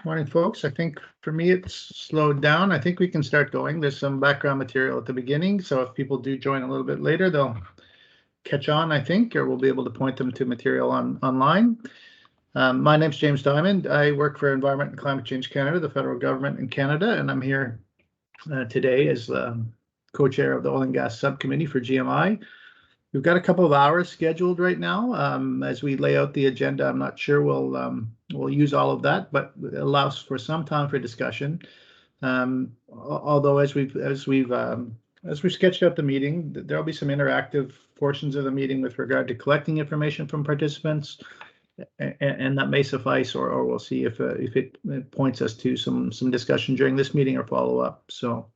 Morning, folks. I think for me it's slowed down. I think we can start going. There's some background material at the beginning, so if people do join a little bit later, they'll catch on, I think, or we'll be able to point them to material online. My name's James Diamond. I work for Environment and Climate Change Canada, the federal government in Canada, and I'm here today as the co-chair of the Oil and Gas Subcommittee for GMI. We've got a couple of hours scheduled right now. As we lay out the agenda, I'm not sure we'll use all of that, but it allows for some time for discussion. Although as we've sketched out the meeting, there'll be some interactive portions of the meeting with regard to collecting information from participants, and that may suffice, or we'll see if it points us to some discussion during this meeting or follow up. So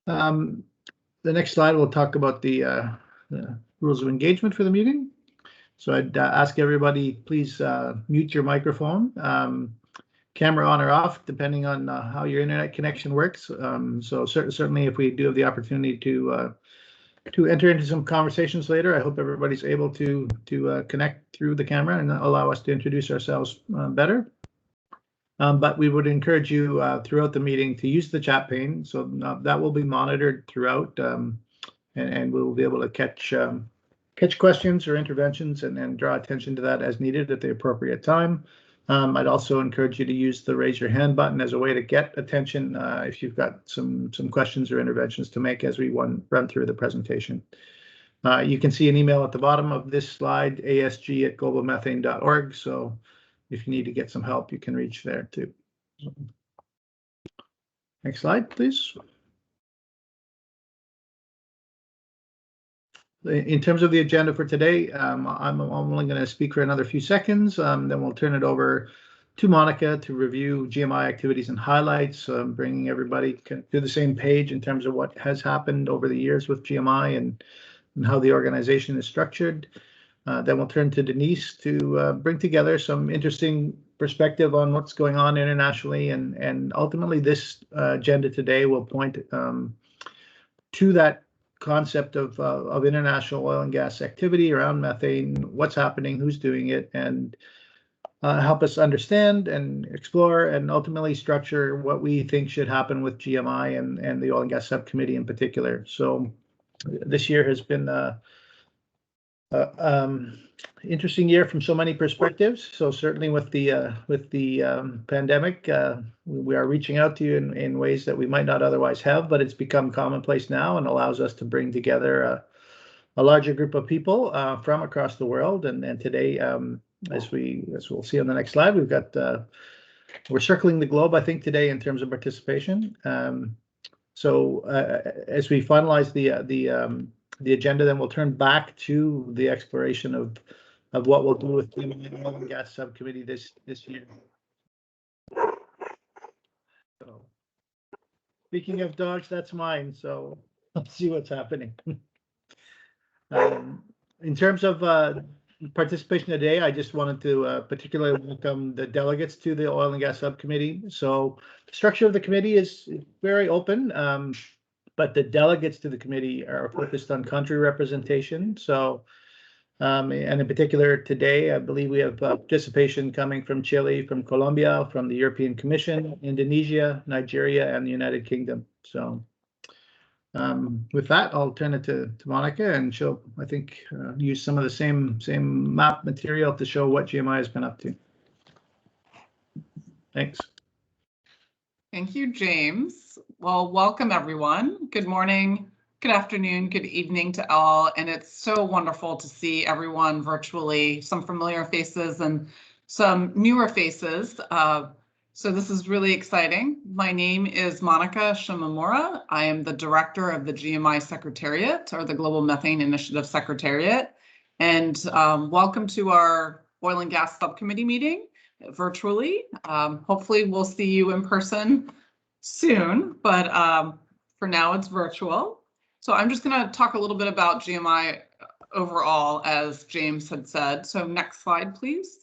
the next slide will talk about the rules of engagement for the meeting. So I'd ask everybody, please mute your microphone, camera on or off, depending on how your internet connection works. So certainly if we do have the opportunity to enter into some conversations later, I hope everybody's able to connect through the camera and allow us to introduce ourselves better. But we would encourage you throughout the meeting to use the chat pane. So that will be monitored throughout. And we'll be able to catch questions or interventions and draw attention to that as needed at the appropriate time. I'd also encourage you to use the raise your hand button as a way to get attention if you've got some questions or interventions to make as we run through the presentation. You can see an email at the bottom of this slide, asg@globalmethane.org. So if you need to get some help, you can reach there too. Next slide, please. In terms of the agenda for today, I'm only going to speak for another few seconds. Then we'll turn it over to Monica to review GMI activities and highlights, bringing everybody to the same page in terms of what has happened over the years with GMI and how the organization is structured. Then we'll turn to Denise to bring together some interesting perspective on what's going on internationally, and ultimately this agenda today will point to that concept of international oil and gas activity around methane, what's happening, who's doing it, and help us understand and explore and ultimately structure what we think should happen with GMI and the Oil and Gas Subcommittee in particular. So this year has been interesting year from so many perspectives. So certainly with the pandemic, we are reaching out to you in ways that we might not otherwise have, but it's become commonplace now and allows us to bring together a larger group of people from across the world. And today, as we'll see on the next slide, we're circling the globe, I think, today in terms of participation. So as we finalize the agenda, then we'll turn back to the exploration of what we'll do with the Oil and Gas Subcommittee this year. So, speaking of dogs, that's mine. So let's see what's happening. In terms of participation today, I just wanted to particularly welcome the delegates to the Oil and Gas Subcommittee. So the structure of the committee is very open. But the delegates to the committee are focused on country representation. So, and in particular today, I believe we have participation coming from Chile, from Colombia, from the European Commission, Indonesia, Nigeria, and the United Kingdom. So with that, I'll turn it to Monica, and she'll, I think, use some of the same map material to show what GMI has been up to. Thanks. Thank you, James. Well, welcome everyone. Good morning, good afternoon, good evening to all. And it's so wonderful to see everyone virtually, some familiar faces and some newer faces. So this is really exciting. My name is Monica Shimamura. I am the director of the GMI Secretariat, or the Global Methane Initiative Secretariat. And welcome to our Oil and Gas Subcommittee meeting virtually. Hopefully we'll see you in person soon, but for now it's virtual. So I'm just going to talk a little bit about GMI overall, as James had said. So next slide, please.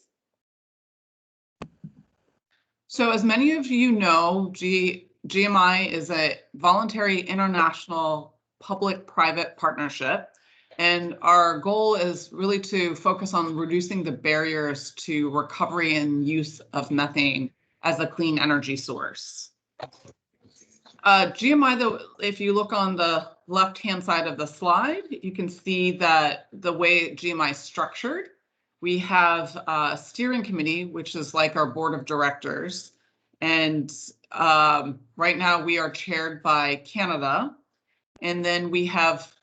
So as many of you know, GMI is a voluntary international public-private partnership. And our goal is really to focus on reducing the barriers to recovery and use of methane as a clean energy source. GMI, though, if you look on the left-hand side of the slide, you can see that the way GMI is structured, we have a steering committee, which is like our board of directors. And right now we are chaired by Canada. And then we have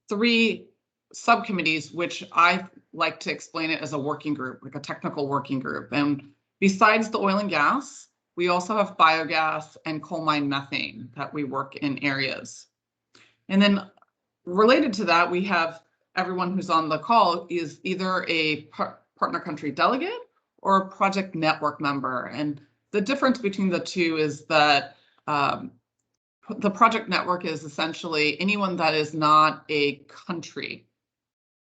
3 subcommittees, which I like to explain it as a working group, like a technical working group. And besides the oil and gas, we also have biogas and coal mine methane that we work in areas. And then related to that, we have everyone who's on the call is either a partner country delegate or a project network member. And the difference between the two is that the project network is essentially anyone that is not a country.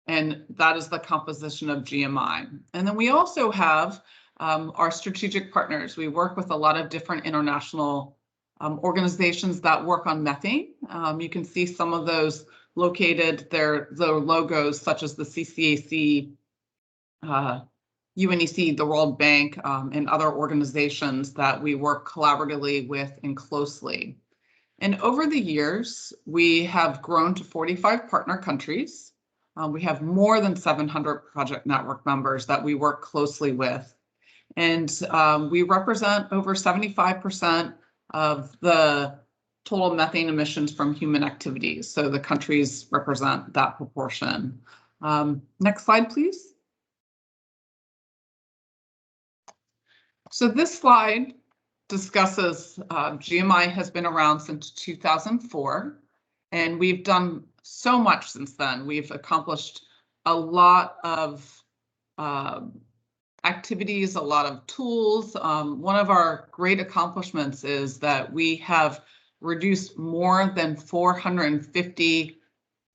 And that is the composition of GMI. And then we also have our strategic partners. We work with a lot of different international organizations that work on methane. You can see some of those located there, the logos such as the CCAC, UNEC, the World Bank, and other organizations that we work collaboratively with and closely. And over the years, we have grown to 45 partner countries. We have more than 700 project network members that we work closely with. And we represent over 75% of the total methane emissions from human activities. So the countries represent that proportion. Next slide, please. So this slide discusses GMI has been around since 2004, and we've done so much since then. We've accomplished a lot of activities, a lot of tools. One of our great accomplishments is that we have reduced more than 450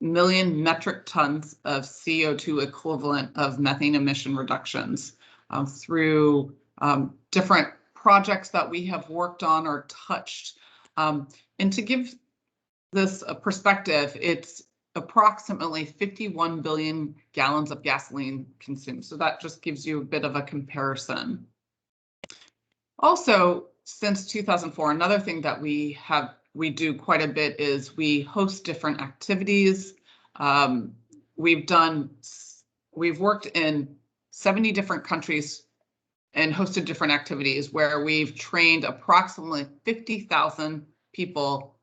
million metric tons of CO2 equivalent of methane emission reductions through different projects that we have worked on or touched. And to give this a perspective, it's approximately 51 billion gallons of gasoline consumed. So that just gives you a bit of a comparison. Also, since 2004, another thing that we do quite a bit is we host different activities. We've worked in 70 different countries and hosted different activities where we've trained approximately 50,000 people,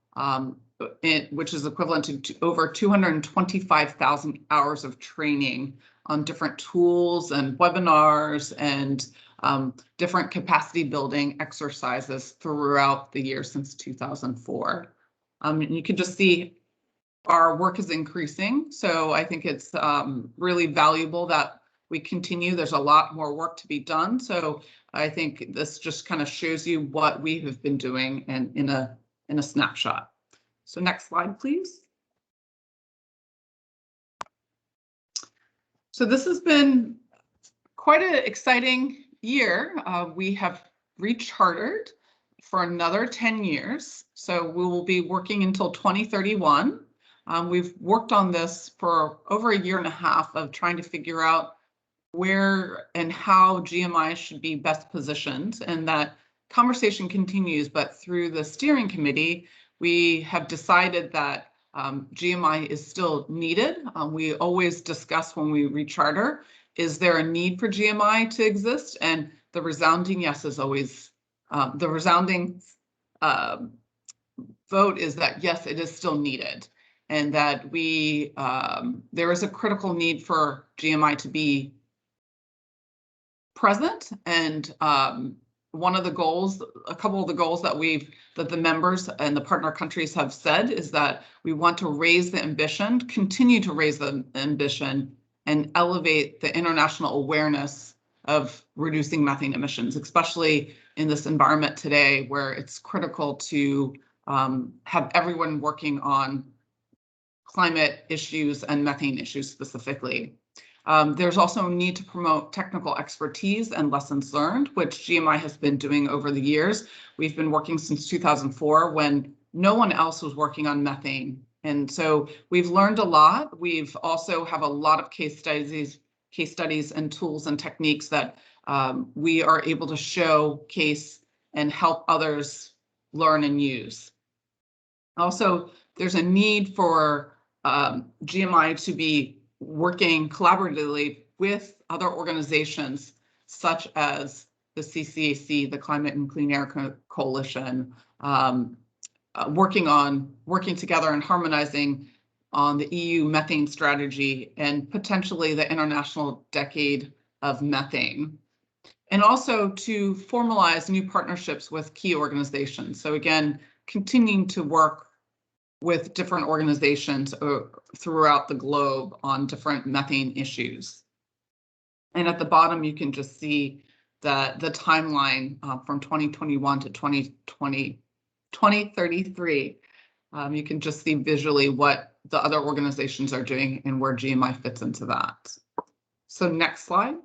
which is equivalent to over 225,000 hours of training on different tools and webinars and different capacity building exercises throughout the year since 2004. And you can just see our work is increasing. So I think it's really valuable that we continue. There's a lot more work to be done. So I think this just kind of shows you what we have been doing and in a snapshot. So next slide, please. So this has been quite an exciting year. We have rechartered for another 10 years. So we will be working until 2031. We've worked on this for over a year and a half of trying to figure out where and how GMI should be best positioned, and that conversation continues, but through the steering committee, we have decided that GMI is still needed. We always discuss when we recharter, is there a need for GMI to exist? And the resounding yes is always, the resounding vote is that yes, it is still needed. And that there is a critical need for GMI to be present, and one of the goals, a couple of the goals that the members and the partner countries have said is that we want to raise the ambition, continue to raise the ambition, and elevate the international awareness of reducing methane emissions, especially in this environment today where it's critical to have everyone working on climate issues and methane issues specifically. There's also a need to promote technical expertise and lessons learned, which GMI has been doing over the years. We've been working since 2004 when no one else was working on methane. And so we've learned a lot. We've also have a lot of case studies and tools and techniques that we are able to showcase and help others learn and use. Also, there's a need for GMI to be working collaboratively with other organizations such as the CCAC, the Climate and Clean Air Coalition, working together and harmonizing on the EU methane strategy and potentially the International Decade of Methane. And also to formalize new partnerships with key organizations. So again, continuing to work with different organizations throughout the globe on different methane issues. And at the bottom, you can just see that the timeline from 2021 to 2033. You can just see visually what the other organizations are doing and where GMI fits into that. So next slide.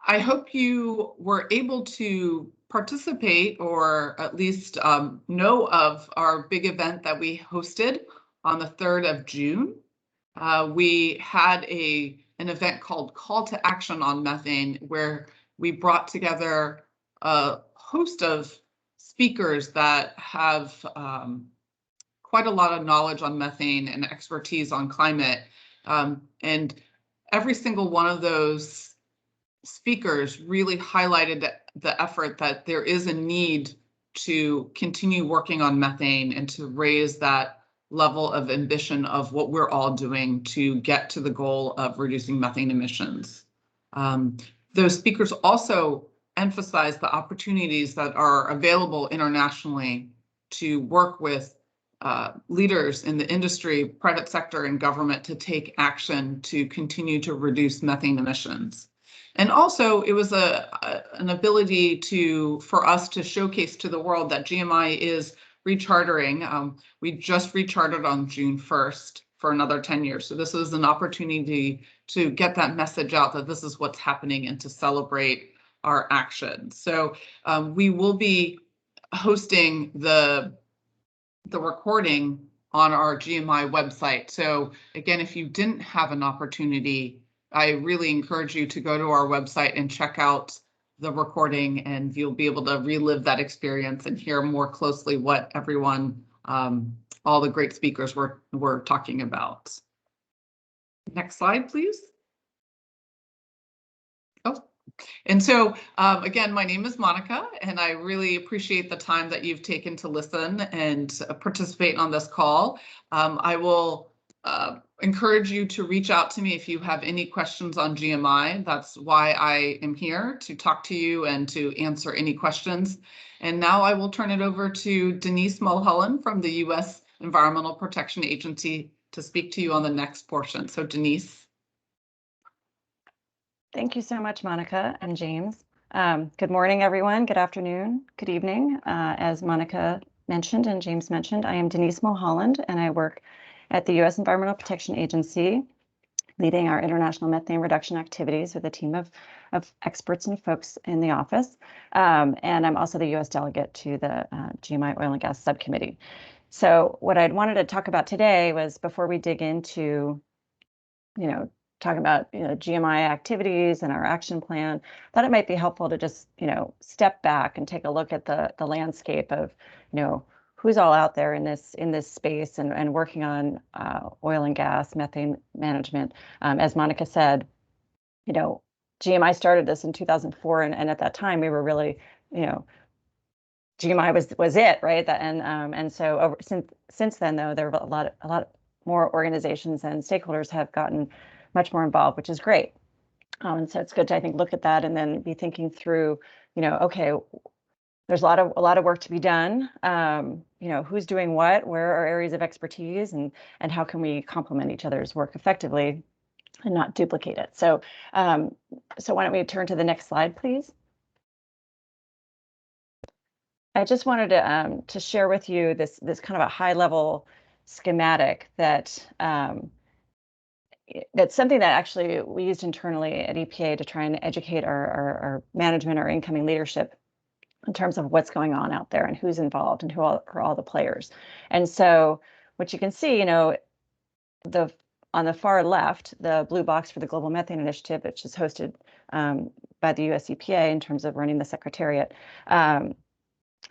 I hope you were able to participate or at least know of our big event that we hosted on the 3rd of June. We had an event called Call to Action on Methane, where we brought together a host of speakers that have quite a lot of knowledge on methane and expertise on climate. And every single one of those speakers really highlighted the effort that there is a need to continue working on methane and to raise that level of ambition of what we're all doing to get to the goal of reducing methane emissions. Those speakers also emphasize the opportunities that are available internationally to work with leaders in the industry, private sector, and government to take action to continue to reduce methane emissions. And also, it was an ability for us to showcase to the world that GMI is rechartering. We just rechartered on June 1st for another 10 years. So this is an opportunity to get that message out that this is what's happening and to celebrate our action. So we will be hosting the recording on our GMI website. So again, if you didn't have an opportunity, I really encourage you to go to our website and check out the recording, and you'll be able to relive that experience and hear more closely what everyone, all the great speakers were talking about. Next slide, please. Oh, and so again, my name is Monica, and I really appreciate the time that you've taken to listen and participate on this call. I will encourage you to reach out to me if you have any questions on GMI. That's why I am here, to talk to you and to answer any questions. And now I will turn it over to Denise Mulholland from the U.S. Environmental Protection Agency to speak to you on the next portion. So Denise. Thank you so much, Monica and James. Good morning, everyone. Good afternoon. Good evening. As Monica mentioned and James mentioned, I am Denise Mulholland, and I work at the U.S. Environmental Protection Agency, leading our international methane reduction activities with a team of experts and folks in the office. And I'm also the U.S. delegate to the GMI Oil and Gas Subcommittee. So what I'd wanted to talk about today was, before we dig into, talking about GMI activities and our action plan, I thought it might be helpful to just step back and take a look at the landscape of who's all out there in this space and working on oil and gas methane management. As Monica said, GMI started this in 2004, and at that time we were really, GMI was it, right? And so since then, though, there are a lot more organizations and stakeholders have gotten much more involved, which is great. And so it's good to, I think, look at that and then be thinking through, okay, there's a lot of work to be done. Who's doing what, where are areas of expertise, and how can we complement each other's work effectively and not duplicate it. So why don't we turn to the next slide, please? I just wanted to share with you this kind of a high level schematic that's something that actually we used internally at EPA to try and educate our management, our incoming leadership, in terms of what's going on out there and who's involved and who are all the players. And so what you can see, the on the far left, the blue box for the Global Methane Initiative, which is hosted by the US EPA in terms of running the Secretariat,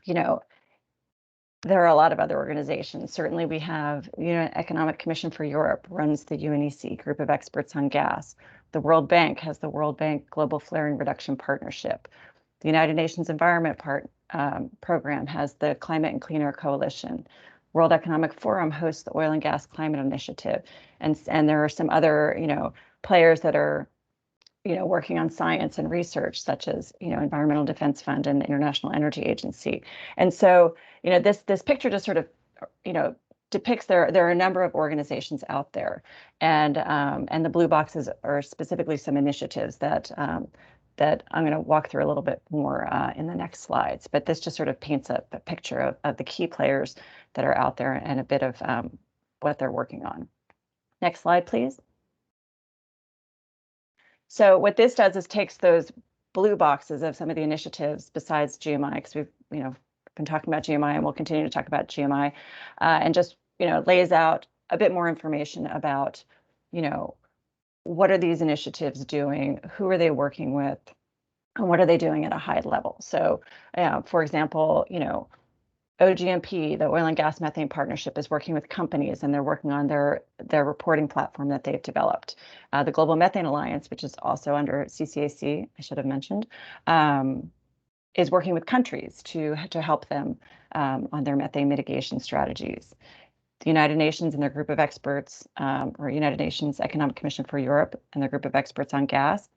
you know, there are a lot of other organizations. Certainly we have, Economic Commission for Europe runs the UNEC group of experts on gas. The World Bank has the World Bank Global Flaring Reduction Partnership. The United Nations Environment Program has the Climate and Clean Air Coalition. World Economic Forum hosts the Oil and Gas Climate Initiative. And there are some other, players that are, working on science and research, such as, Environmental Defense Fund and the International Energy Agency. And so, this picture just sort of, depicts there are a number of organizations out there, and the blue boxes are specifically some initiatives that that I'm going to walk through a little bit more in the next slides. But this just sort of paints a picture of the key players that are out there and a bit of what they're working on. Next slide, please. So what this does is takes those blue boxes of some of the initiatives besides GMI, because we've been talking about GMI and we'll continue to talk about GMI, and just lays out a bit more information about what are these initiatives doing, who are they working with, and what are they doing at a high level. So for example, OGMP, the Oil and Gas Methane Partnership, is working with companies, and they're working on their reporting platform that they've developed. The Global Methane Alliance, which is also under CCAC, I should have mentioned, is working with countries to help them on their methane mitigation strategies. The United Nations and their group of experts, or United Nations Economic Commission for Europe and their group of experts on gas,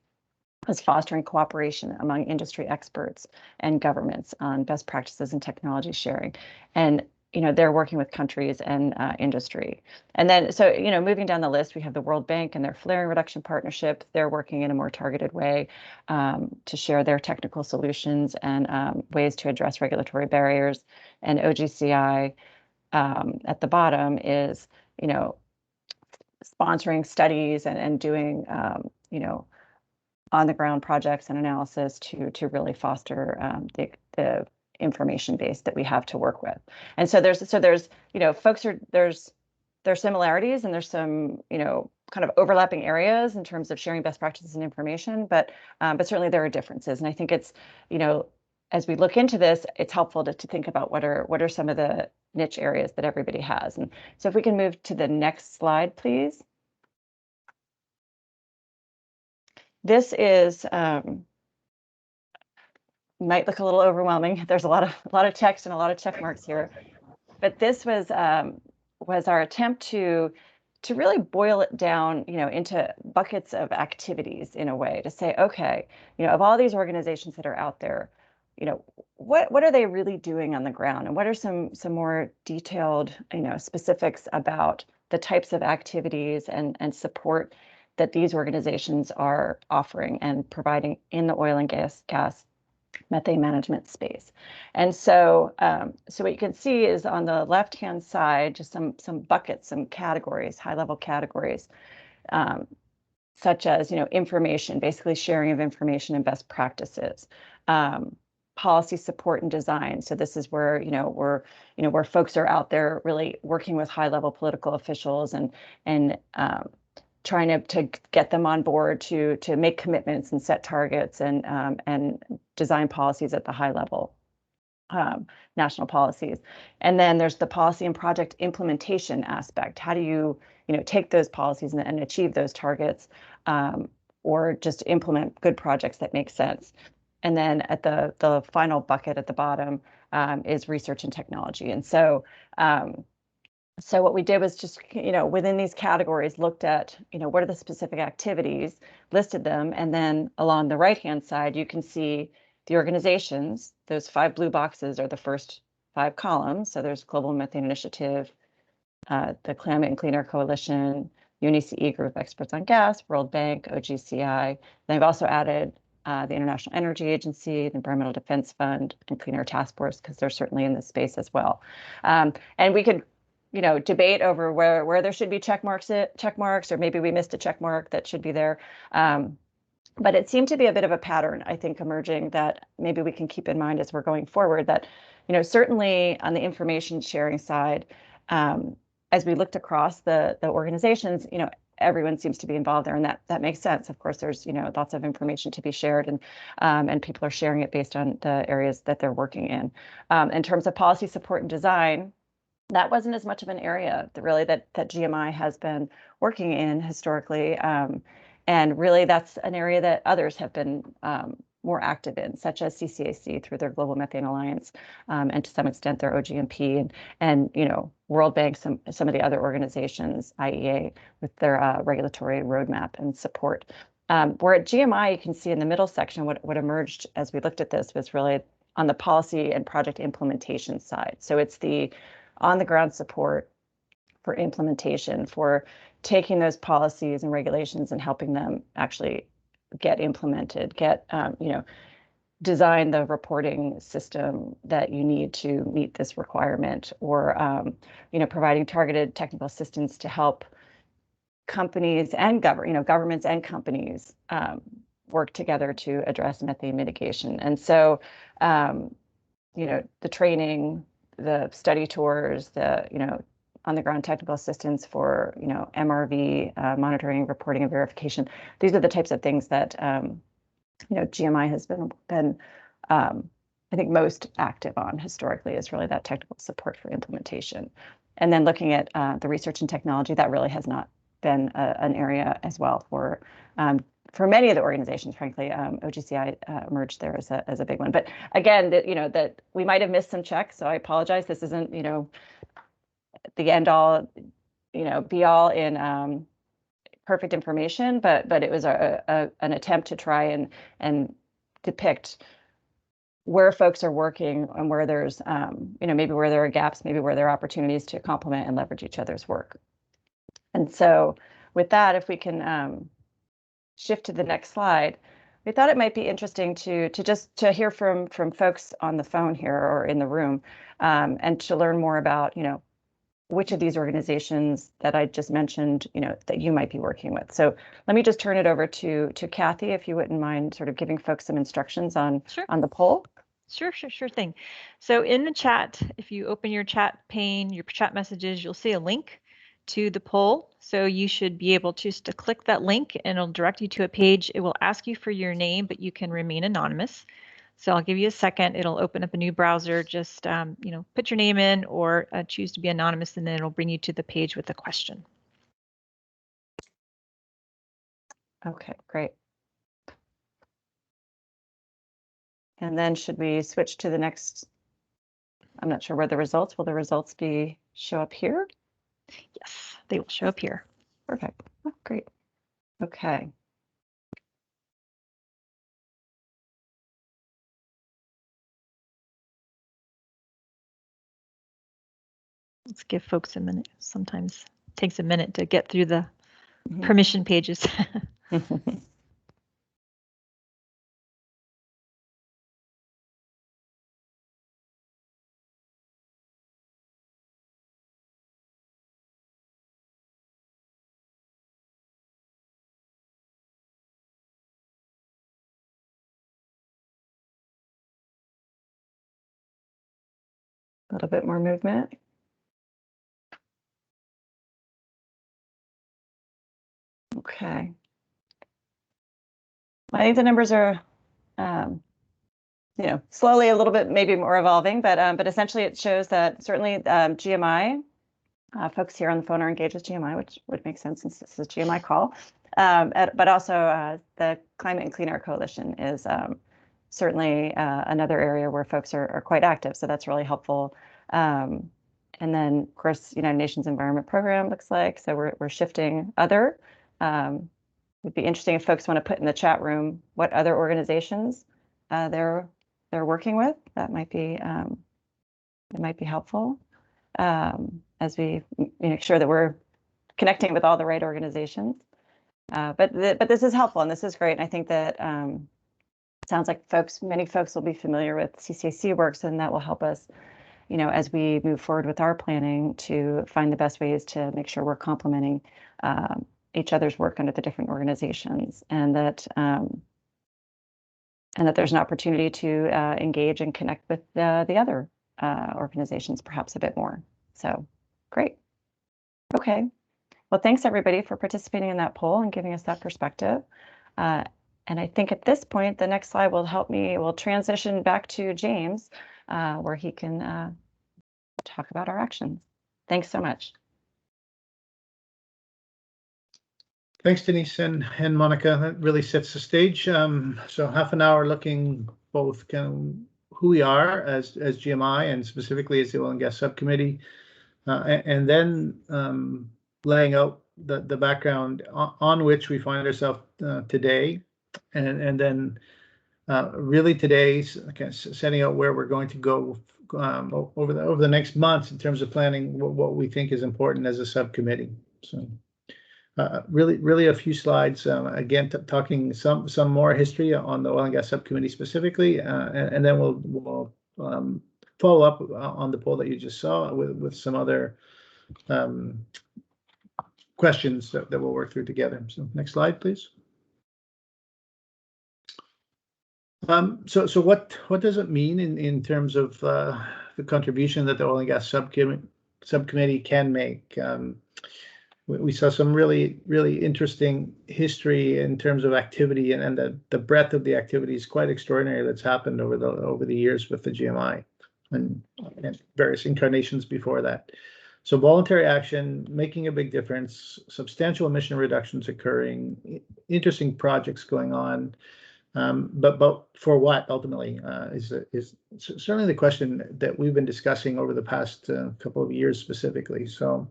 is fostering cooperation among industry experts and governments on best practices and technology sharing. And they're working with countries and industry. And then, so moving down the list, we have the World Bank and their Flaring Reduction Partnership. They're working in a more targeted way to share their technical solutions and ways to address regulatory barriers. And OGCI at the bottom is sponsoring studies and doing on the ground projects and analysis to really foster the information base that we have to work with. And so there's folks there's similarities, and there's some kind of overlapping areas in terms of sharing best practices and information, but certainly there are differences. And I think it's as we look into this, it's helpful to think about what are some of the niche areas that everybody has. And so if we can move to the next slide, please. This is might look a little overwhelming. There's a lot of text and a lot of check marks here, but this was our attempt to really boil it down, into buckets of activities in a way to say, okay, of all these organizations that are out there, what are they really doing on the ground, and what are some more detailed, specifics about the types of activities and support that these organizations are offering and providing in the oil and gas methane management space. And so so what you can see is on the left-hand side, just some buckets, some categories, high-level categories, such as information, basically sharing of information and best practices, policy support and design. So this is where where folks are out there really working with high-level political officials and trying to get them on board to make commitments and set targets and design policies at the high level, national policies. And then there's the policy and project implementation aspect. How do you take those policies and achieve those targets, or just implement good projects that make sense? And then at the final bucket at the bottom is research and technology. And so so what we did was just, within these categories, looked at, what are the specific activities, listed them, and then along the right-hand side, you can see the organizations. Those 5 blue boxes are the first 5 columns. So there's Global Methane Initiative, the Climate and Clean Air Coalition, UNECE Group of Experts on Gas, World Bank, OGCI. Then I've also added the International Energy Agency, the Environmental Defense Fund, and Clean Air Task Force, because they're certainly in this space as well. And we could debate over where there should be check marks, or maybe we missed a check mark that should be there. But it seemed to be a bit of a pattern, I think, emerging that maybe we can keep in mind as we're going forward, that, certainly on the information sharing side, as we looked across the organizations, everyone seems to be involved there, and that makes sense. Of course, there's lots of information to be shared, and people are sharing it based on the areas that they're working in. In terms of policy support and design, that wasn't as much of an area that GMI has been working in historically, and really that's an area that others have been more active in, such as CCAC through their Global Methane Alliance, and to some extent their OGMP, and World Bank, some of the other organizations, IEA, with their regulatory roadmap and support. Where at GMI, you can see in the middle section, what emerged as we looked at this was really on the policy and project implementation side. So it's the on-the-ground support for implementation, for taking those policies and regulations and helping them actually get implemented, design the reporting system that you need to meet this requirement, or providing targeted technical assistance to help companies and governments and companies work together to address methane mitigation. And so the training, the study tours, the on-the-ground technical assistance for MRV, monitoring, reporting, and verification. These are the types of things that GMI has been I think most active on historically, is really that technical support for implementation. And then looking at the research and technology, that really has not been an area as well for many of the organizations. Frankly, OGCI emerged there as a big one. But again, that we might have missed some checks, so I apologize. This isn't the end all, be all in perfect information, but it was an attempt to try and depict where folks are working and where there's maybe where there are gaps, maybe where there are opportunities to complement and leverage each other's work. And so with that, if we can shift to the next slide, we thought it might be interesting to hear from folks on the phone here or in the room, and to learn more about which of these organizations that I just mentioned that you might be working with. So let me just turn it over to Kathy, if you wouldn't mind sort of giving folks some instructions on the poll. Sure thing. So in the chat, if you open your chat pane, your chat messages, you'll see a link to the poll. So you should be able to click that link and it'll direct you to a page. It will ask you for your name, but you can remain anonymous. So I'll give you a second. It'll open up a new browser. Just put your name in, or choose to be anonymous, and then it'll bring you to the page with the question. Okay, great. And then should we switch to the next? I'm not sure where the results. Will the results show up here? Yes, they will show up here. Perfect. Oh, great. Okay. Let's give folks a minute. Sometimes it takes a minute to get through the permission pages. A little bit more movement. Okay. I think the numbers are, slowly a little bit maybe more evolving, but essentially it shows that certainly GMI, folks here on the phone are engaged with GMI, which would make sense since this is a GMI call. But also the Climate and Clean Air Coalition is certainly another area where folks are quite active, so that's really helpful. And then, of course, United Nations Environment Program looks like, so we're shifting other. It'd be interesting if folks want to put in the chat room what other organizations they're working with. That might be helpful as we make sure that we're connecting with all the right organizations. But this is helpful and this is great. And I think that it sounds like many folks will be familiar with CCAC works, and that will help us, as we move forward with our planning, to find the best ways to make sure we're complementing each other's work under the different organizations, and that there's an opportunity to engage and connect with the other organizations perhaps a bit more. So great. Okay. Well, thanks everybody for participating in that poll and giving us that perspective. And I think at this point, the next slide will help me, we'll transition back to James, where he can talk about our actions. Thanks so much. Thanks, Denise and Monica. That really sets the stage. So half an hour looking both kind of who we are as GMI and specifically as the Oil and Gas Subcommittee, and then laying out the background on which we find ourselves today, and then really today setting out where we're going to go over the next months in terms of planning what we think is important as a subcommittee. So. Really a few slides, again, talking some more history on the Oil and Gas Subcommittee specifically, and then we'll follow up on the poll that you just saw with some other questions that we'll work through together. So next slide, please. So what does it mean in terms of the contribution that the Oil and Gas Subcommittee can make? We saw some really interesting history in terms of activity, and the breadth of the activity is quite extraordinary that's happened over the years with the GMI and various incarnations before that. So voluntary action making a big difference, substantial emission reductions occurring, interesting projects going on, but for what ultimately is certainly the question that we've been discussing over the past couple of years specifically. So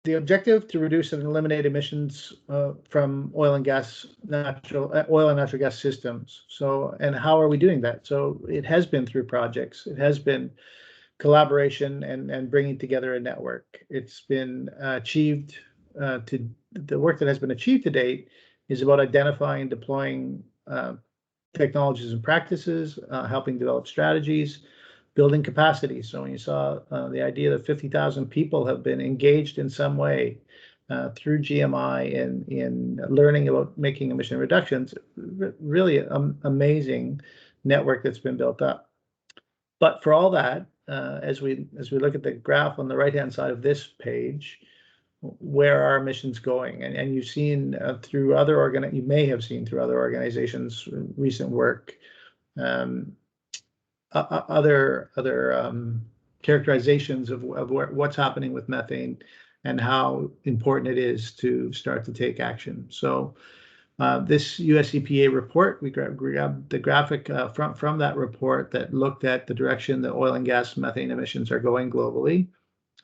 the objective to reduce and eliminate emissions from oil and natural gas systems. So, and how are we doing that? So it has been through projects. It has been collaboration and bringing together a network. It's been achieved the work that has been achieved to date is about identifying and deploying technologies and practices, helping develop strategies, building capacity. So when you saw the idea that 50,000 people have been engaged in some way through GMI in learning about making emission reductions, really amazing network that's been built up. But for all that, as we look at the graph on the right-hand side of this page, where are emissions going? And you've seen you may have seen through other organizations' recent work. Other characterizations of what's happening with methane and how important it is to start to take action. So this US EPA report, we grabbed the graphic from that report that looked at the direction that oil and gas methane emissions are going globally,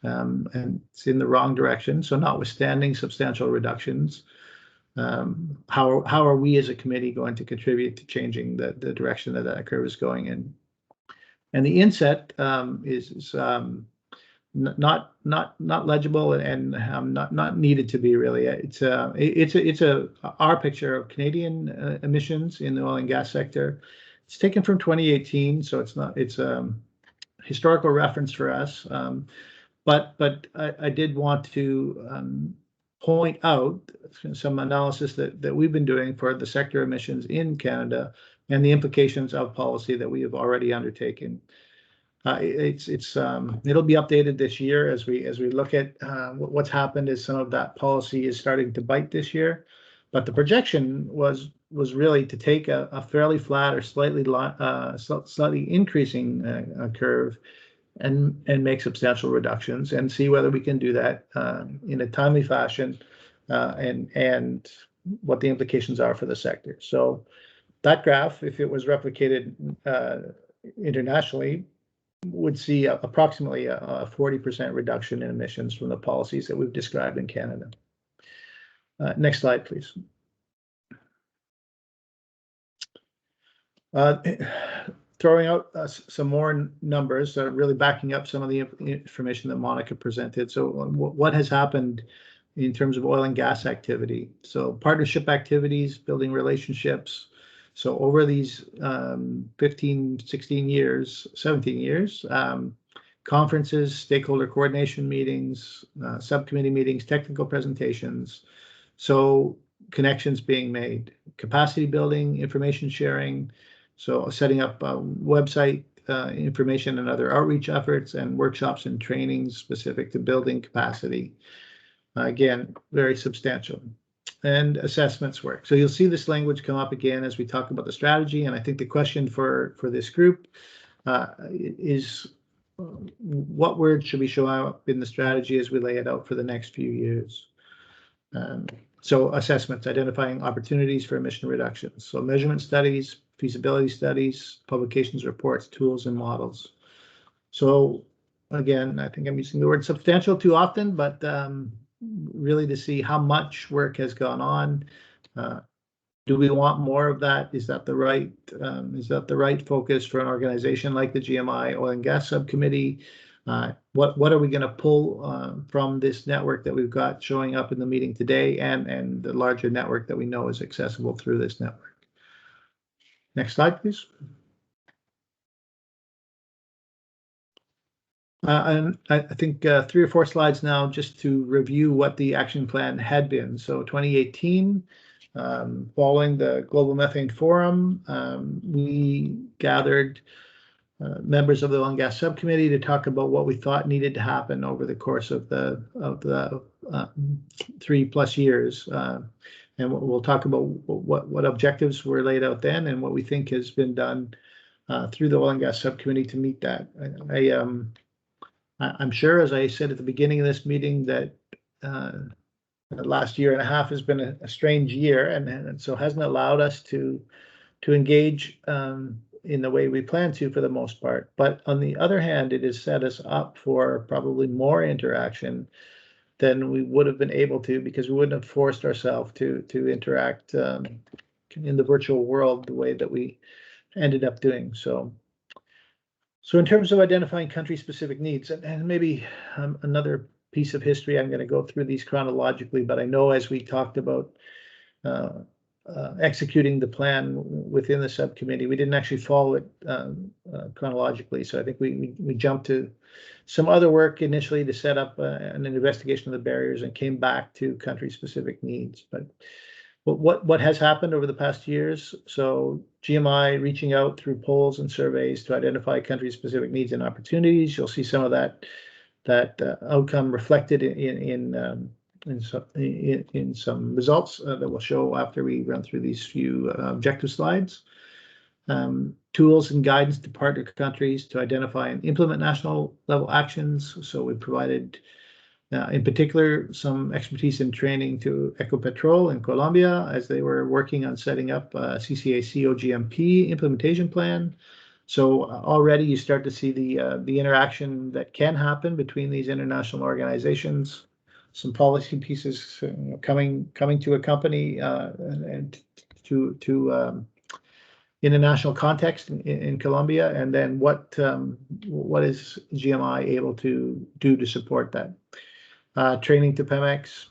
and it's in the wrong direction. So notwithstanding substantial reductions, how are we as a committee going to contribute to changing the direction that curve is going in? And the inset is not legible and not needed to be really. It's our picture of Canadian emissions in the oil and gas sector. It's taken from 2018, so it's a historical reference for us. But I did want to point out some analysis that we've been doing for the sector emissions in Canada and the implications of policy that we have already undertaken. It'll be updated this year as we look at what's happened as some of that policy is starting to bite this year. But the projection was really to take a fairly flat or slightly increasing curve and make substantial reductions and see whether we can do that in a timely fashion and what the implications are for the sector. So that graph, if it was replicated internationally, would see approximately a 40% reduction in emissions from the policies that we've described in Canada. Next slide, please. Throwing out some more numbers, really backing up some of the information that Monica presented. So what has happened in terms of oil and gas activity? So partnership activities, building relationships. So over these 15, 16 years, 17 years, conferences, stakeholder coordination meetings, subcommittee meetings, technical presentations. So connections being made, capacity building, information sharing. So setting up a website, information and other outreach efforts, and workshops and trainings specific to building capacity. Again, very substantial. And assessments work. So you'll see this language come up again as we talk about the strategy. And I think the question for this group is what words should we show up in the strategy as we lay it out for the next few years? So assessments, identifying opportunities for emission reductions. So measurement studies, feasibility studies, publications, reports, tools, and models. So again, I think I'm using the word substantial too often, but really to see how much work has gone on. Do we want more of that? Is that the right focus for an organization like the GMI Oil and Gas Subcommittee? What are we going to pull from this network that we've got showing up in the meeting today, and the larger network that we know is accessible through this network? Next slide, please. And I think 3 or 4 slides now just to review what the action plan had been. So 2018, following the Global Methane Forum, we gathered members of the Oil and Gas Subcommittee to talk about what we thought needed to happen over the course of the 3+ years. And we'll talk about what objectives were laid out then and what we think has been done through the Oil and Gas Subcommittee to meet that. I'm sure, as I said at the beginning of this meeting, that the last year and a half has been a strange year, and so hasn't allowed us to engage in the way we plan to for the most part. But on the other hand, it has set us up for probably more interaction than we would have been able to, because we wouldn't have forced ourselves to interact in the virtual world the way that we ended up doing. So in terms of identifying country-specific needs, and maybe another piece of history, I'm going to go through these chronologically, but I know as we talked about executing the plan within the subcommittee, we didn't actually follow it chronologically. So I think we jumped to some other work initially to set up an investigation of the barriers and came back to country-specific needs. But what has happened over the past years? So GMI reaching out through polls and surveys to identify country-specific needs and opportunities. You'll see some of that outcome reflected in some results that we'll show after we run through these few objective slides. Tools and guidance to partner countries to identify and implement national level actions. So we provided in particular, some expertise and training to Ecopetrol in Colombia as they were working on setting up a CCA-COGMP implementation plan. So already you start to see the interaction that can happen between these international organizations. Some policy pieces coming to a company and to in a national context in Colombia, and then what is GMI able to do to support that? Training to Pemex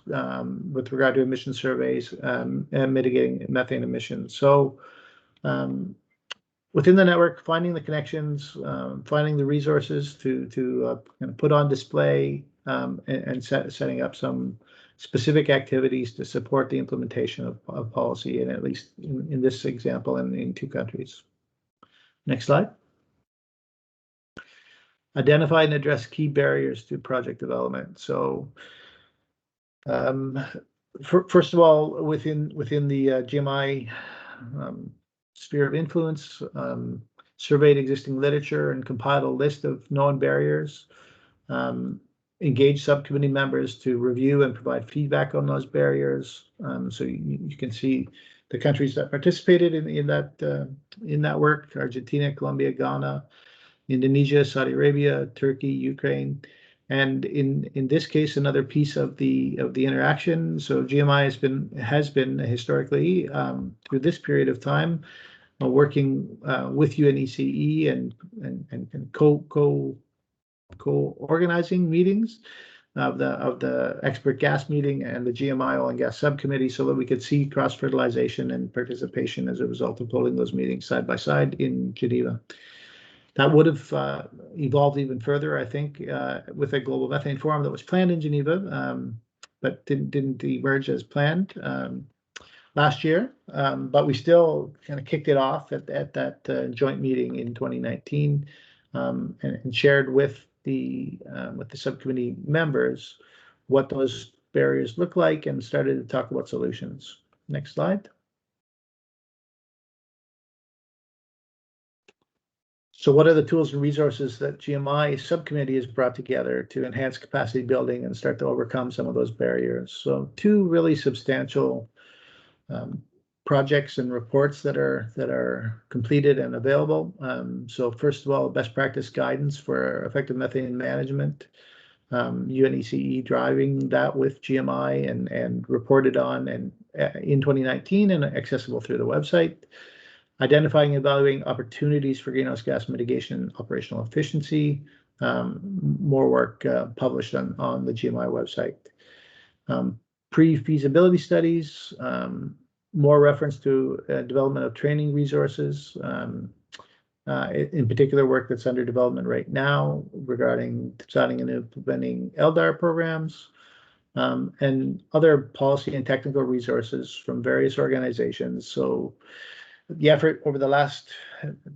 with regard to emission surveys and mitigating methane emissions. So within the network, finding the connections, finding the resources to kind of put on display and setting up some specific activities to support the implementation of policy, and at least in this example, in 2 countries. Next slide. Identify and address key barriers to project development. So first of all, within the GMI sphere of influence, surveyed existing literature and compiled a list of known barriers, engage subcommittee members to review and provide feedback on those barriers. So you can see the countries that participated in that work: Argentina, Colombia, Ghana, Indonesia, Saudi Arabia, Turkey, Ukraine. And in this case, another piece of the interaction. So GMI has been historically through this period of time working with UNECE and co-organizing meetings of the expert gas meeting and the GMI Oil and Gas Subcommittee, so that we could see cross-fertilization and participation as a result of holding those meetings side by side in Geneva. That would have evolved even further, I think, with a global methane forum that was planned in Geneva, but didn't emerge as planned. last year, but we still kind of kicked it off at that joint meeting in 2019, and shared with the subcommittee members what those barriers look like and started to talk about solutions. Next slide. So what are the tools and resources that GMI subcommittee has brought together to enhance capacity building and start to overcome some of those barriers? So two really substantial projects and reports that are completed and available. So first of all, best practice guidance for effective methane management. UNECE driving that with GMI and reported on and in 2019 and accessible through the website. Identifying and evaluating opportunities for greenhouse gas mitigation and operational efficiency. More work published on the GMI website. Pre-feasibility studies, more reference to development of training resources, in particular work that's under development right now regarding designing and implementing LDAR programs, and other policy and technical resources from various organizations. So the effort over the last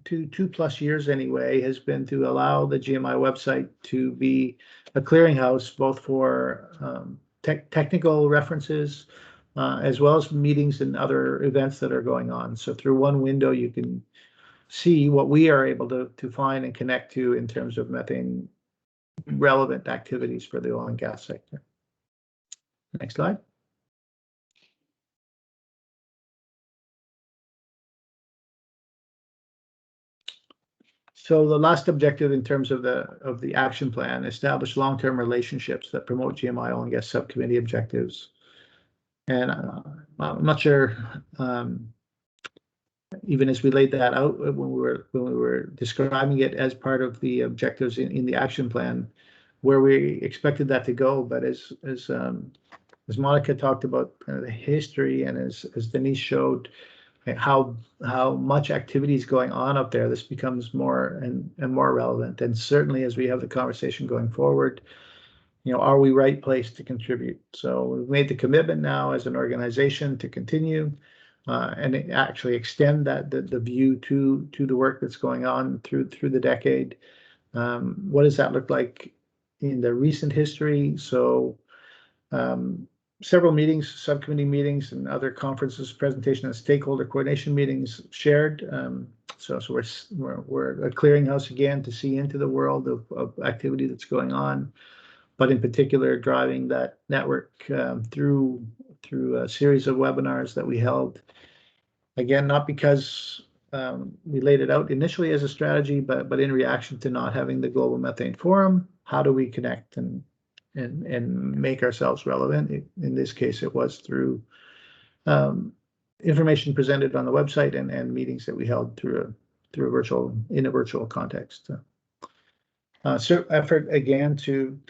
two plus years anyway has been to allow the GMI website to be a clearinghouse both for technical references as well as meetings and other events that are going on. So through one window, you can see what we are able to find and connect to in terms of methane relevant activities for the oil and gas sector. Next slide. So the last objective in terms of the action plan, establish long-term relationships that promote GMI Oil and Gas Subcommittee objectives. And I'm not sure, even as we laid that out when we were describing it as part of the objectives in the action plan, where we expected that to go. But as Monica talked about the history, and as Denise showed, how much activity is going on up there, this becomes more and more relevant. And certainly as we have the conversation going forward, are we right place to contribute? So we've made the commitment now as an organization to continue and actually extend the view to the work that's going on through the decade. What does that look like in the recent history? So several meetings, subcommittee meetings, and other conferences, presentation, and stakeholder coordination meetings shared. So we're a clearinghouse again to see into the world of activity that's going on, but in particular driving that network through a series of webinars that we held. Again, not because we laid it out initially as a strategy, but in reaction to not having the Global Methane Forum. How do we connect and make ourselves relevant? In this case, it was through information presented on the website and meetings that we held through a virtual context. So effort again to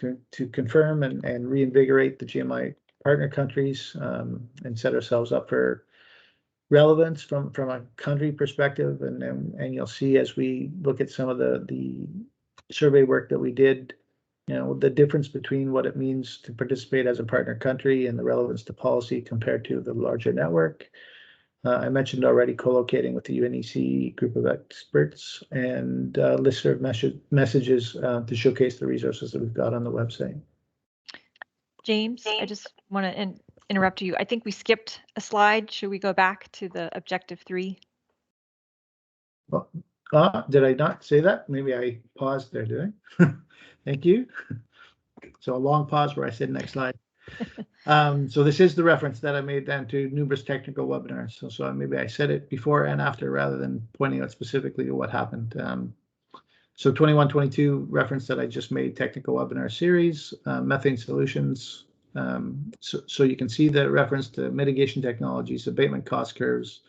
confirm and reinvigorate the GMI partner countries and set ourselves up for relevance from a country perspective, and you'll see as we look at some of the survey work that we did, the difference between what it means to participate as a partner country and the relevance to policy compared to the larger network. I mentioned already co-locating with the UNECE group of experts and listserv messages to showcase the resources that we've got on the website. James, I just want to interrupt you. I think we skipped a slide. Should we go back to the objective 3? Well, did I not say that? Maybe I paused there, did I? Thank you. So a long pause where I said next slide. So this is the reference that I made then to numerous technical webinars. So maybe I said it before and after rather than pointing out specifically to what happened. So 21-22 reference that I just made, technical webinar series, methane solutions. So you can see the reference to mitigation technologies, abatement cost curves,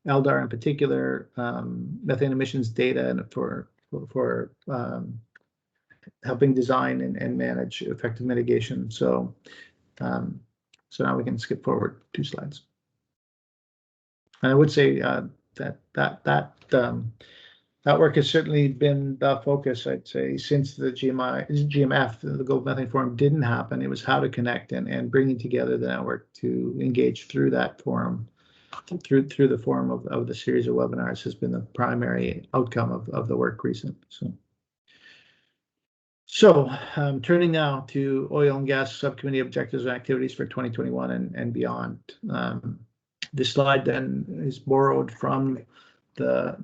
LDAR in particular, methane emissions data, and for helping design and manage effective mitigation. So now we can skip forward 2 slides. And I would say that work has certainly been the focus, I'd say, since the GMF, the Global Methane Forum, didn't happen. It was how to connect and bringing together the network to engage through that forum through the form of the series of webinars has been the primary outcome of the work recent. So turning now to Oil and Gas Subcommittee objectives and activities for 2021 and beyond. This slide then is borrowed from the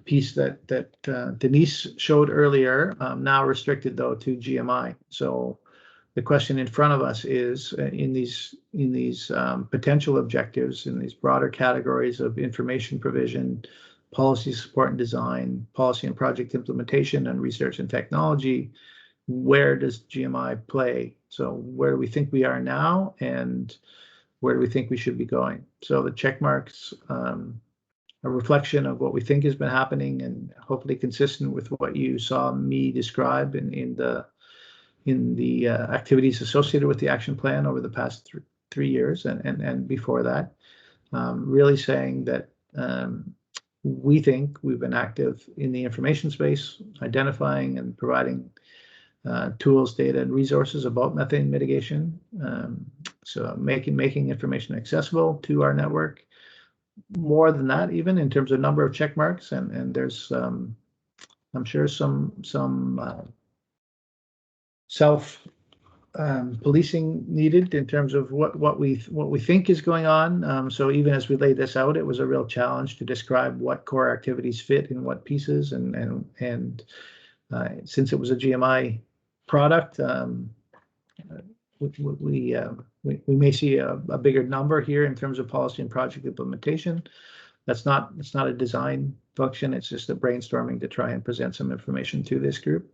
piece that Denise showed earlier, now restricted though to GMI. So the question in front of us is in these potential objectives, in these broader categories of information provision, policy support and design, policy and project implementation, and research and technology, where does GMI play? So where do we think we are now, and where do we think we should be going? So the check marks a reflection of what we think has been happening, and hopefully consistent with what you saw me describe in the activities associated with the action plan over the past 3 years and before that, really saying that we think we've been active in the information space, identifying and providing tools, data, and resources about methane mitigation. So making information accessible to our network. More than that, even in terms of number of check marks, and there's I'm sure some self policing needed in terms of what we think is going on. So even as we laid this out, it was a real challenge to describe what core activities fit in what pieces, and since it was a GMI product, we may see a bigger number here in terms of policy and project implementation. It's not a design function. It's just a brainstorming to try and present some information to this group.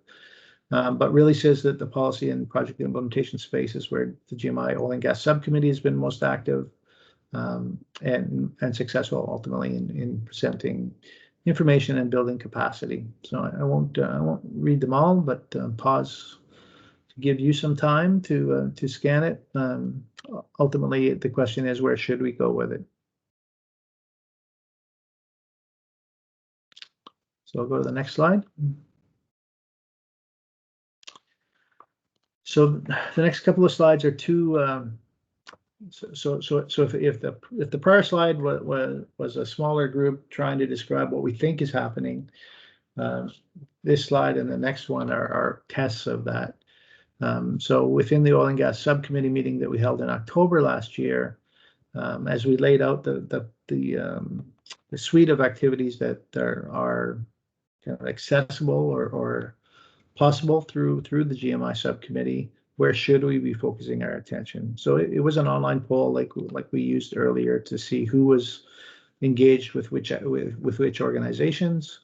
But really says that the policy and project implementation space is where the GMI Oil and Gas Subcommittee has been most active and successful ultimately in presenting information and building capacity. So I won't read them all, but pause to give you some time to scan it. Ultimately, the question is, where should we go with it? So I'll go to the next slide. So the next couple of slides are two. So if the prior slide was a smaller group trying to describe what we think is happening, this slide and the next one are tests of that. So within the Oil and Gas Subcommittee meeting that we held in October last year, as we laid out the suite of activities that are kind of accessible or possible through the GMI subcommittee, where should we be focusing our attention? So it was an online poll like we used earlier to see who was engaged with which organizations.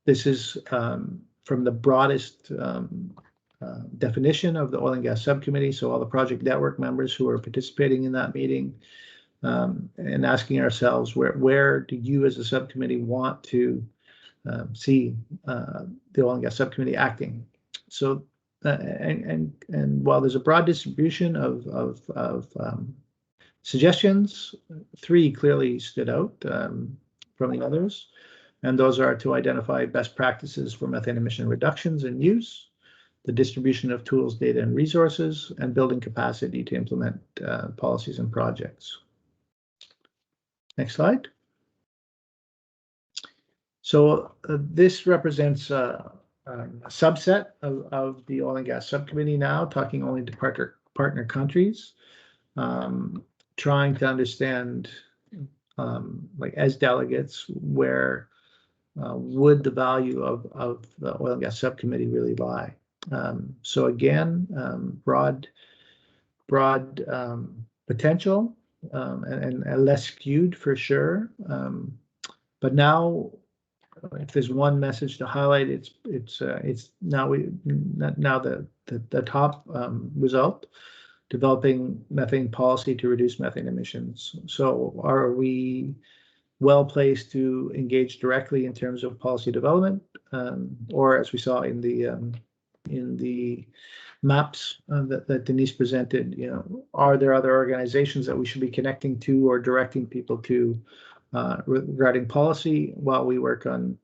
This is from the broadest definition of the Oil and Gas Subcommittee, so all the project network members who are participating in that meeting, and asking ourselves, where do you as a subcommittee want to see the Oil and Gas Subcommittee acting? So and while there's a broad distribution of suggestions, 3 clearly stood out from the others, and those are to identify best practices for methane emission reductions and use, the distribution of tools, data, and resources, and building capacity to implement policies and projects. Next slide. So this represents a subset of the Oil and Gas Subcommittee now, talking only to partner countries, trying to understand, like as delegates, where would the value of the Oil and Gas Subcommittee really lie? So again, broad potential and less skewed for sure. But now, if there's one message to highlight, it's now the top result: developing methane policy to reduce methane emissions. So are we well placed to engage directly in terms of policy development, or as we saw in the maps that Denise presented, are there other organizations that we should be connecting to or directing people to regarding policy while we work on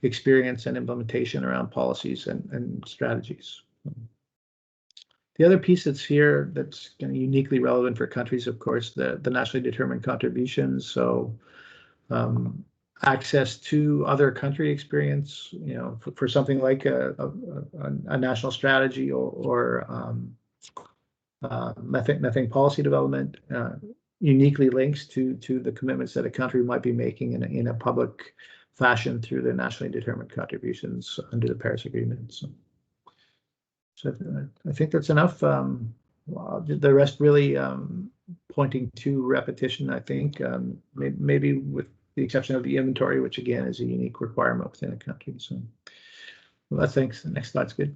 experience and implementation around policies and strategies? I The other piece that's here that's kind of uniquely relevant for countries, of course, the nationally determined contributions. So access to other country experience, you know, for something like a national strategy or methane policy development, uniquely links to the commitments that a country might be making in a public fashion through the nationally determined contributions under the Paris Agreement. So I think that's enough. The rest really pointing to repetition, I think, maybe with the exception of the inventory, which again is a unique requirement within a country. So well, thanks. The next slide's good.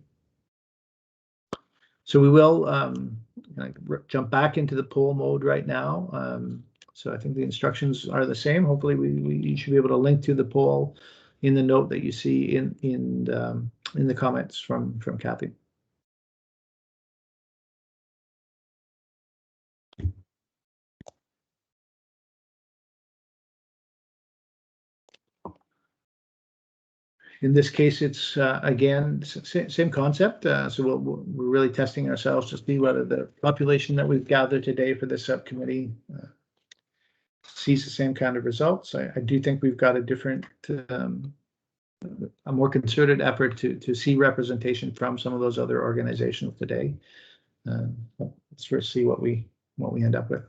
So we will jump back into the poll mode right now. So I think the instructions are the same. Hopefully you should be able to link to the poll in the note that you see in the comments from Kathy. In this case, it's again same concept. So we're really testing ourselves to see whether the population that we've gathered today for this subcommittee sees the same kind of results. I do think we've got a different, a more concerted effort to see representation from some of those other organizations today. Let's first see what we end up with.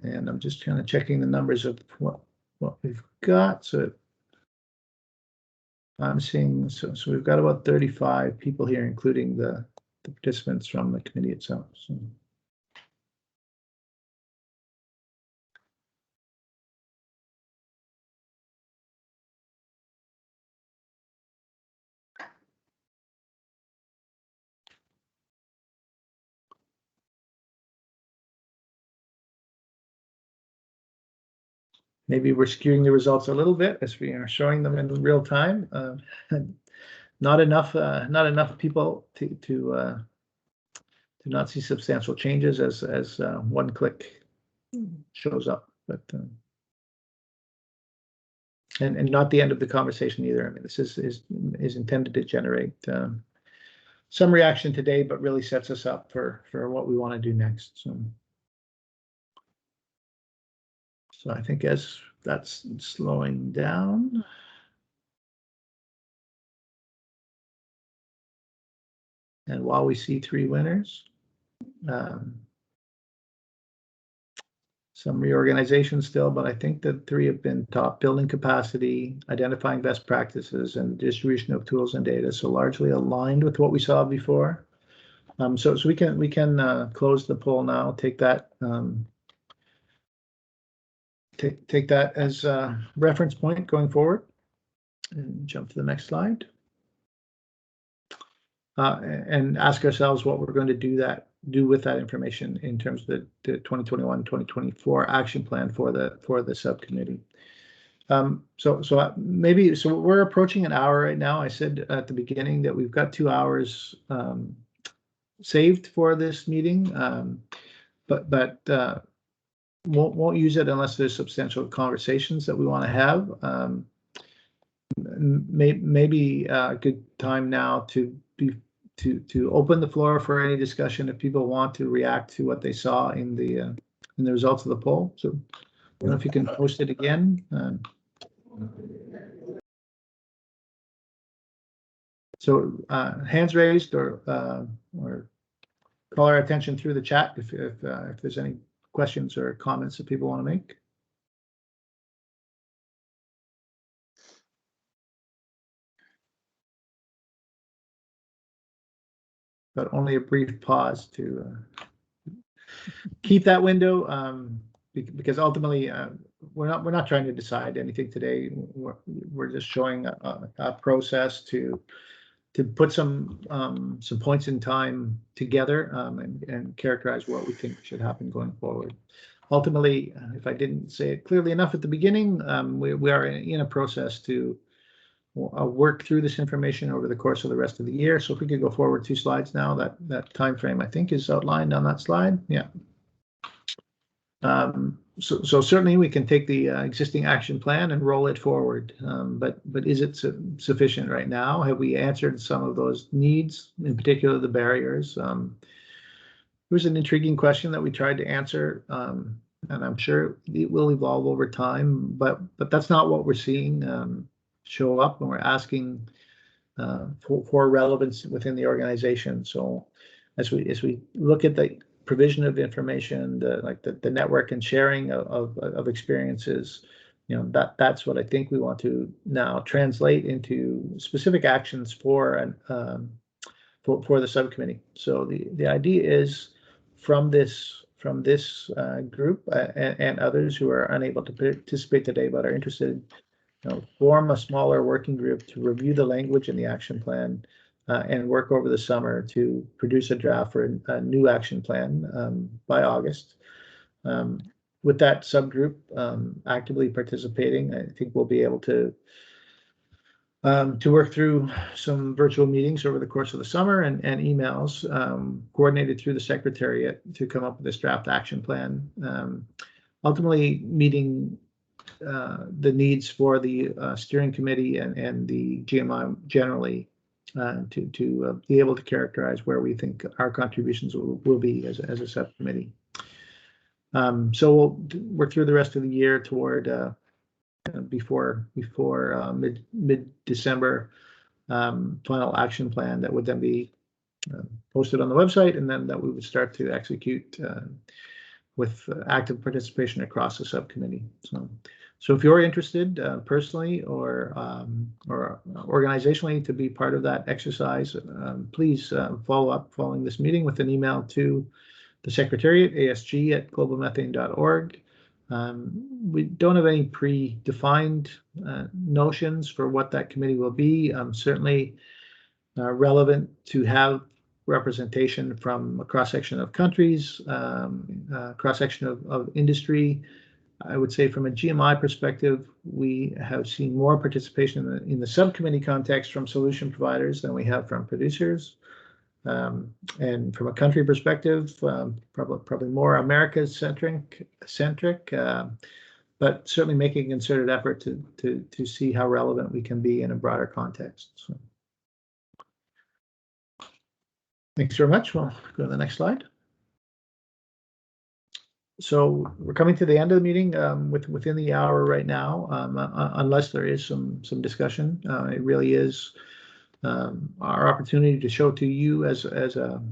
And I'm just kind of checking the numbers of what we've got. So I'm seeing, so we've got about 35 people here, including the participants from the committee itself. So. Maybe we're skewing the results a little bit as we are showing them in real time. Not enough people to not see substantial changes as one click shows up, but and not the end of the conversation either. I mean, this is intended to generate some reaction today, but really sets us up for what we want to do next. So I think as that's slowing down. And while we see 3 winners, some reorganization still, but I think the 3 have been top: building capacity, identifying best practices, and distribution of tools and data. So largely aligned with what we saw before. So we can close the poll now. Take that take that as a reference point going forward, and jump to the next slide. And ask ourselves what we're going to do with that information in terms of the 2021-2024 action plan for the subcommittee. So we're approaching an hour right now. I said at the beginning that we've got 2 hours saved for this meeting, but won't use it unless there's substantial conversations that we want to have. Maybe a good time now to open the floor for any discussion if people want to react to what they saw in the results of the poll. So I don't know if you can post it again. So hands raised or call our attention through the chat if there's any questions or comments that people want to make. But only a brief pause to keep that window, because ultimately we're not trying to decide anything today. We're just showing a process to put some points in time together and characterize what we think should happen going forward. Ultimately, if I didn't say it clearly enough at the beginning, we are in a process to work through this information over the course of the rest of the year. So if we could go forward 2 slides now, that time frame I think is outlined on that slide. Yeah. So certainly we can take the existing action plan and roll it forward. But is it sufficient right now? Have we answered some of those needs, in particular the barriers? It was an intriguing question that we tried to answer, and I'm sure it will evolve over time. But that's not what we're seeing show up when we're asking for relevance within the organization. So as we look at the provision of information, the network and sharing of experiences, that's what I think we want to now translate into specific actions for the subcommittee. So the idea is from this group and others who are unable to participate today but are interested, form a smaller working group to review the language in the action plan and work over the summer to produce a draft for a new action plan by August. With that subgroup actively participating, I think we'll be able to work through some virtual meetings over the course of the summer and emails coordinated through the Secretariat to come up with this draft action plan, ultimately meeting the needs for the steering committee and the GMI generally to be able to characterize where we think our contributions will be as a subcommittee. So we'll work through the rest of the year toward before mid-December final action plan that would then be posted on the website, and then that we would start to execute with active participation across the subcommittee. So if you're interested personally or organizationally to be part of that exercise, please follow up following this meeting with an email to the Secretariat, asg@globalmethane.org. We don't have any predefined notions for what that committee will be. Certainly relevant to have representation from a cross-section of countries, cross-section of industry. I would say from a GMI perspective, we have seen more participation in the subcommittee context from solution providers than we have from producers. And from a country perspective, probably more America-centric, but certainly making a concerted effort to see how relevant we can be in a broader context. So, thanks very much. We'll go to the next slide. So we're coming to the end of the meeting within the hour right now, unless there is some discussion. It really is our opportunity to show to you as a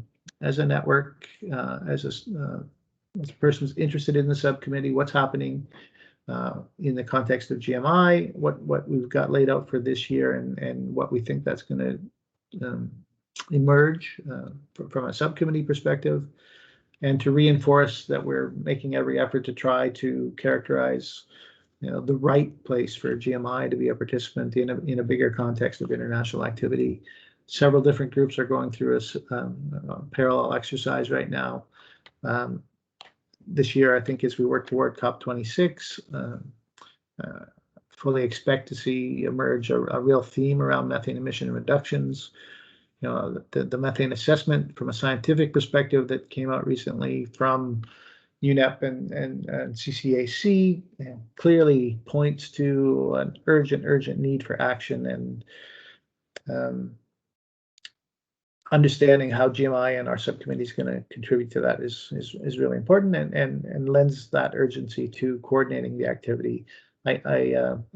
network, as a person who's interested in the subcommittee, what's happening in the context of GMI, what we've got laid out for this year, and what we think that's going to emerge from a subcommittee perspective, and to reinforce that we're making every effort to try to characterize the right place for GMI to be a participant in a bigger context of international activity. Several different groups are going through a parallel exercise right now. This year, I think, as we work toward COP26, fully expect to see emerge a real theme around methane emission reductions. The methane assessment from a scientific perspective that came out recently from UNEP and CCAC clearly points to an urgent need for action, and understanding how GMI and our subcommittee is going to contribute to that is really important, and lends that urgency to coordinating the activity. I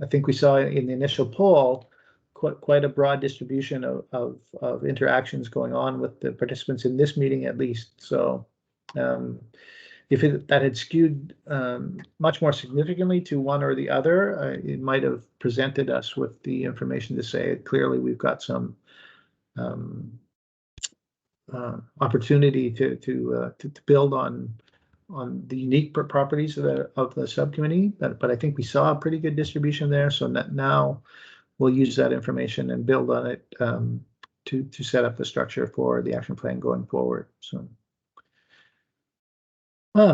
think we saw in the initial poll quite a broad distribution of interactions going on with the participants in this meeting, at least. So if that had skewed much more significantly to one or the other, it might have presented us with the information to say clearly we've got some opportunity to build on the unique properties of the subcommittee. But I think we saw a pretty good distribution there. So now we'll use that information and build on it to set up the structure for the action plan going forward.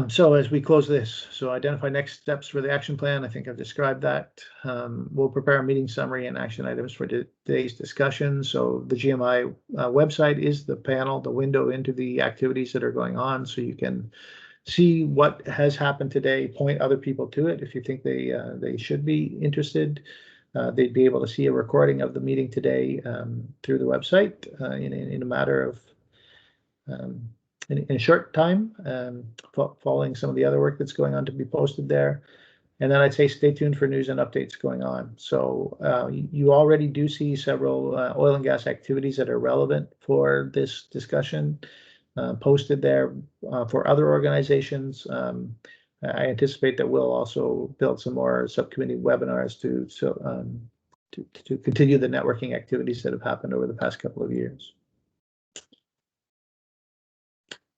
So as we close this, identify next steps for the action plan. I think I've described that. We'll prepare a meeting summary and action items for today's discussion. So the GMI website is the panel, the window into the activities that are going on. So you can see what has happened today, point other people to it if you think they should be interested. They'd be able to see a recording of the meeting today through the website in a matter of in a short time, following some of the other work that's going on to be posted there. And then I'd say stay tuned for news and updates going on. So you already do see several oil and gas activities that are relevant for this discussion posted there for other organizations. I anticipate that we'll also build some more subcommittee webinars to continue the networking activities that have happened over the past couple of years.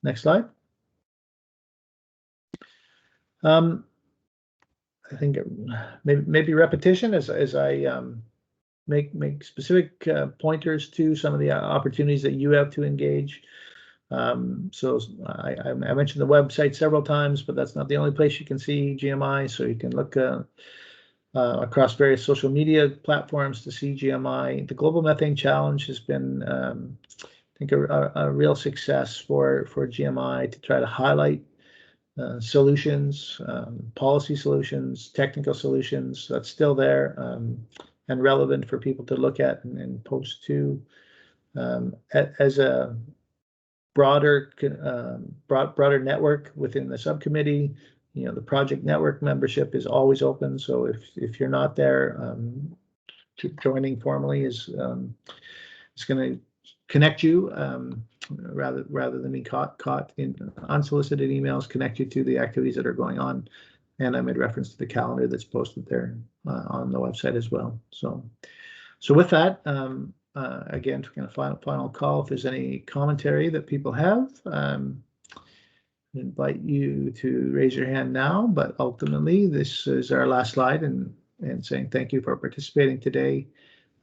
Next slide. I think maybe repetition as I make specific pointers to some of the opportunities that you have to engage. So I mentioned the website several times, but that's not the only place you can see GMI. So you can look across various social media platforms to see GMI. The Global Methane Challenge has been, I think, a real success for GMI to try to highlight solutions, policy solutions, technical solutions that's still there and relevant for people to look at and post to as a broader network within the subcommittee. You know, the project network membership is always open. So if you're not there, joining formally is going to connect you rather than be caught in unsolicited emails, connect you to the activities that are going on. And I made reference to the calendar that's posted there on the website as well. So with that, again, kind of final call. If there's any commentary that people have, I invite you to raise your hand now. But ultimately, this is our last slide and saying thank you for participating today.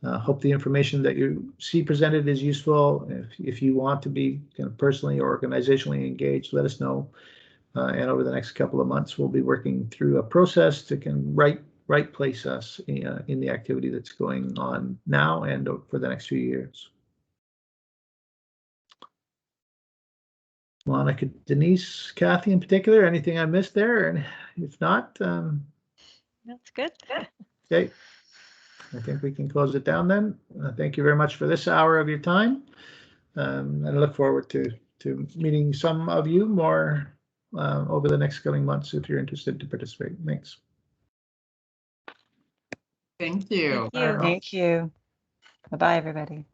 Hope the information that you see presented is useful. If you want to be kind of personally or organizationally engaged, let us know. And over the next couple of months, we'll be working through a process to right place us in the activity that's going on now and for the next few years. Monica, Denise, Kathy in particular, anything I missed there? And if not, that's good. Okay. I think we can close it down then. Thank you very much for this hour of your time. And I look forward to meeting some of you more over the next coming months if you're interested to participate. Thanks. Thank you. Thank you. Bye-bye, everybody.